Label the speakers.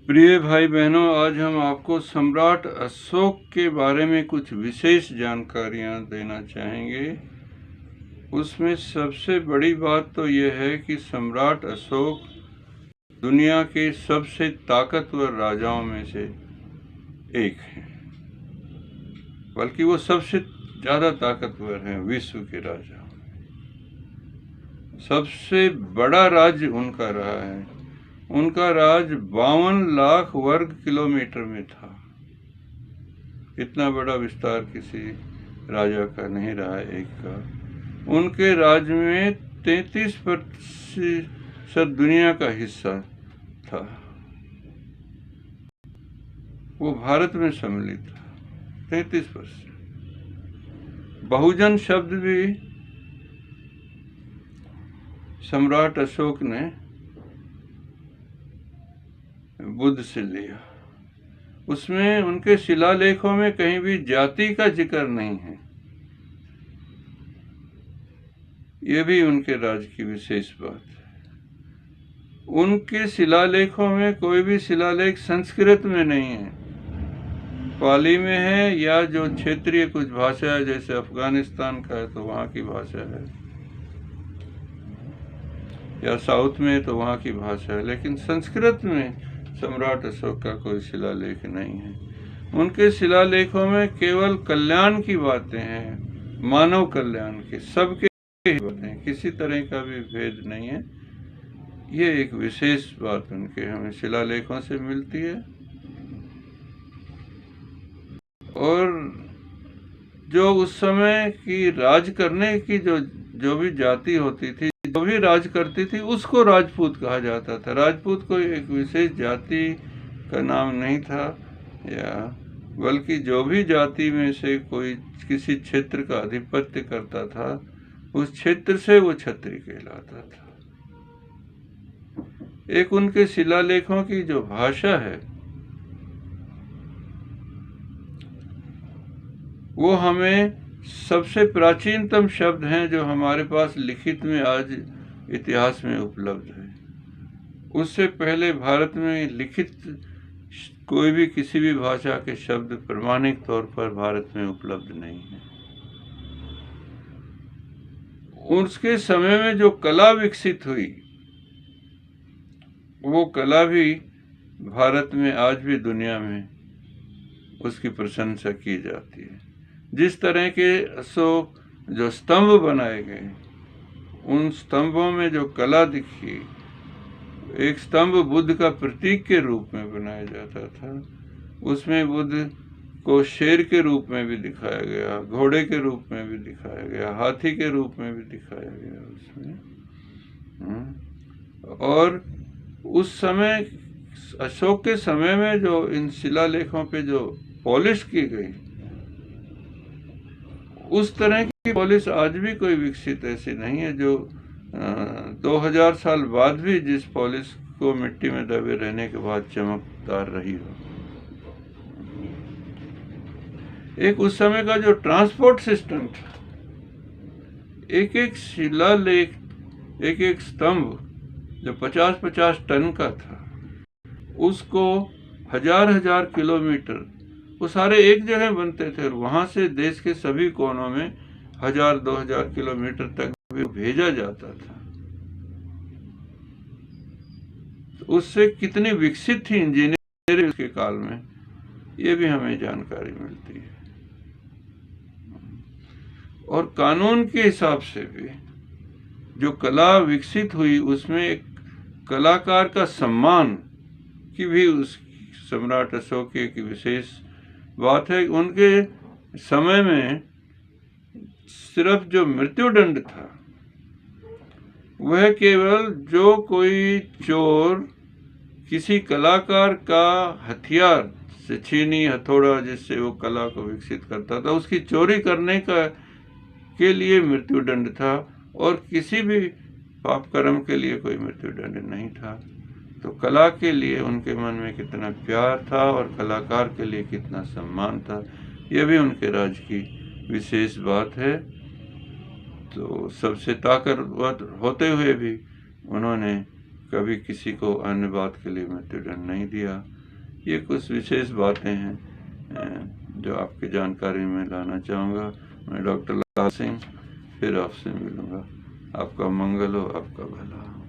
Speaker 1: प्रिय भाई बहनों, आज हम आपको सम्राट अशोक के बारे में कुछ विशेष जानकारियां देना चाहेंगे। उसमें सबसे बड़ी बात तो यह है कि सम्राट अशोक दुनिया के सबसे ताकतवर राजाओं में से एक हैं, बल्कि वो सबसे ज़्यादा ताकतवर हैं विश्व के राजाओं। सबसे बड़ा राज्य उनका रहा है। उनका राज 52 लाख वर्ग किलोमीटर में था। इतना बड़ा विस्तार किसी राजा का नहीं रहा एक का। उनके राज में 33% दुनिया का हिस्सा था। वो भारत में सम्मिलित था। 33%। बहुजन शब्द भी सम्राट अशोक ने बुद्ध से लिया। उसमें उनके शिलालेखों में कहीं भी जाति का जिक्र नहीं है। ये भी उनके राज की विशेष बात है। उनके शिलालेखों में कोई भी शिलालेख संस्कृत में नहीं है, पाली में है, या जो क्षेत्रीय कुछ भाषा है, जैसे अफगानिस्तान का है तो वहाँ की भाषा है, या साउथ में तो वहाँ की भाषा है, लेकिन संस्कृत में सम्राट अशोक का कोई शिलालेख नहीं है। उनके शिलालेखों में केवल कल्याण की बातें हैं, मानव कल्याण की, सबके बातें हैं, किसी तरह का भी भेद नहीं है। ये एक विशेष बात उनके हमें शिलालेखों से मिलती है। और जो उस समय की राज करने की जो भी जाति होती थी, जो भी राज करती थी, उसको राजपूत कहा जाता था। राजपूत कोई एक विशेष जाति का नाम नहीं था, या बल्कि जो भी जाति में से कोई किसी क्षेत्र का आधिपत्य करता था, उस क्षेत्र से वो क्षत्रिय कहलाता था। एक उनके शिलालेखों की जो भाषा है, वो हमें सबसे प्राचीनतम शब्द हैं जो हमारे पास लिखित में आज इतिहास में उपलब्ध है। उससे पहले भारत में लिखित कोई भी किसी भी भाषा के शब्द प्रमाणिक तौर पर भारत में उपलब्ध नहीं है। उसके समय में जो कला विकसित हुई, वो कला भी भारत में आज भी दुनिया में उसकी प्रशंसा की जाती है। जिस तरह के अशोक जो स्तंभ बनाए गए, उन स्तंभों में जो कला दिखी, एक स्तंभ बुद्ध का प्रतीक के रूप में बनाया जाता था। उसमें बुद्ध को शेर के रूप में भी दिखाया गया, घोड़े के रूप में भी दिखाया गया, हाथी के रूप में भी दिखाया गया उसमें। और उस समय अशोक के समय में जो इन शिलालेखों पे जो पॉलिश की गई, उस तरह की पॉलिश आज भी कोई विकसित ऐसी नहीं है जो 2000 साल बाद भी जिस पॉलिश को मिट्टी में दबे रहने के बाद चमकदार रही हो। एक उस समय का जो ट्रांसपोर्ट सिस्टम था, एक एक शिलालेख, एक एक स्तंभ जो 50-50 टन का था, उसको हजार किलोमीटर, वो सारे एक जगह बनते थे, और वहां से देश के सभी कोनों में 1000-2000 किलोमीटर तक भी भेजा जाता था। तो उससे कितनी विकसित थी इंजीनियरिंग के काल में, ये भी हमें जानकारी मिलती है। और कानून के हिसाब से भी जो कला विकसित हुई, उसमें एक कलाकार का सम्मान की भी उस सम्राट अशोक की विशेष बात है। उनके समय में सिर्फ जो मृत्युदंड था, वह केवल जो कोई चोर किसी कलाकार का हथियार से छीनी, हथौड़ा जिससे वो कला को विकसित करता था, उसकी चोरी करने के लिए मृत्युदंड था, और किसी भी पाप कर्म के लिए कोई मृत्युदंड नहीं था। तो कला के लिए उनके मन में कितना प्यार था और कलाकार के लिए कितना सम्मान था, यह भी उनके राज की विशेष बात है। तो सबसे ताकतवर होते हुए भी उन्होंने कभी किसी को अन्य बात के लिए मृत्युदंड नहीं दिया। ये कुछ विशेष बातें हैं जो आपकी जानकारी में लाना चाहूँगा। मैं डॉक्टर लाल सिंह फिर आपसे मिलूँगा। आपका मंगल हो, आपका भला हो।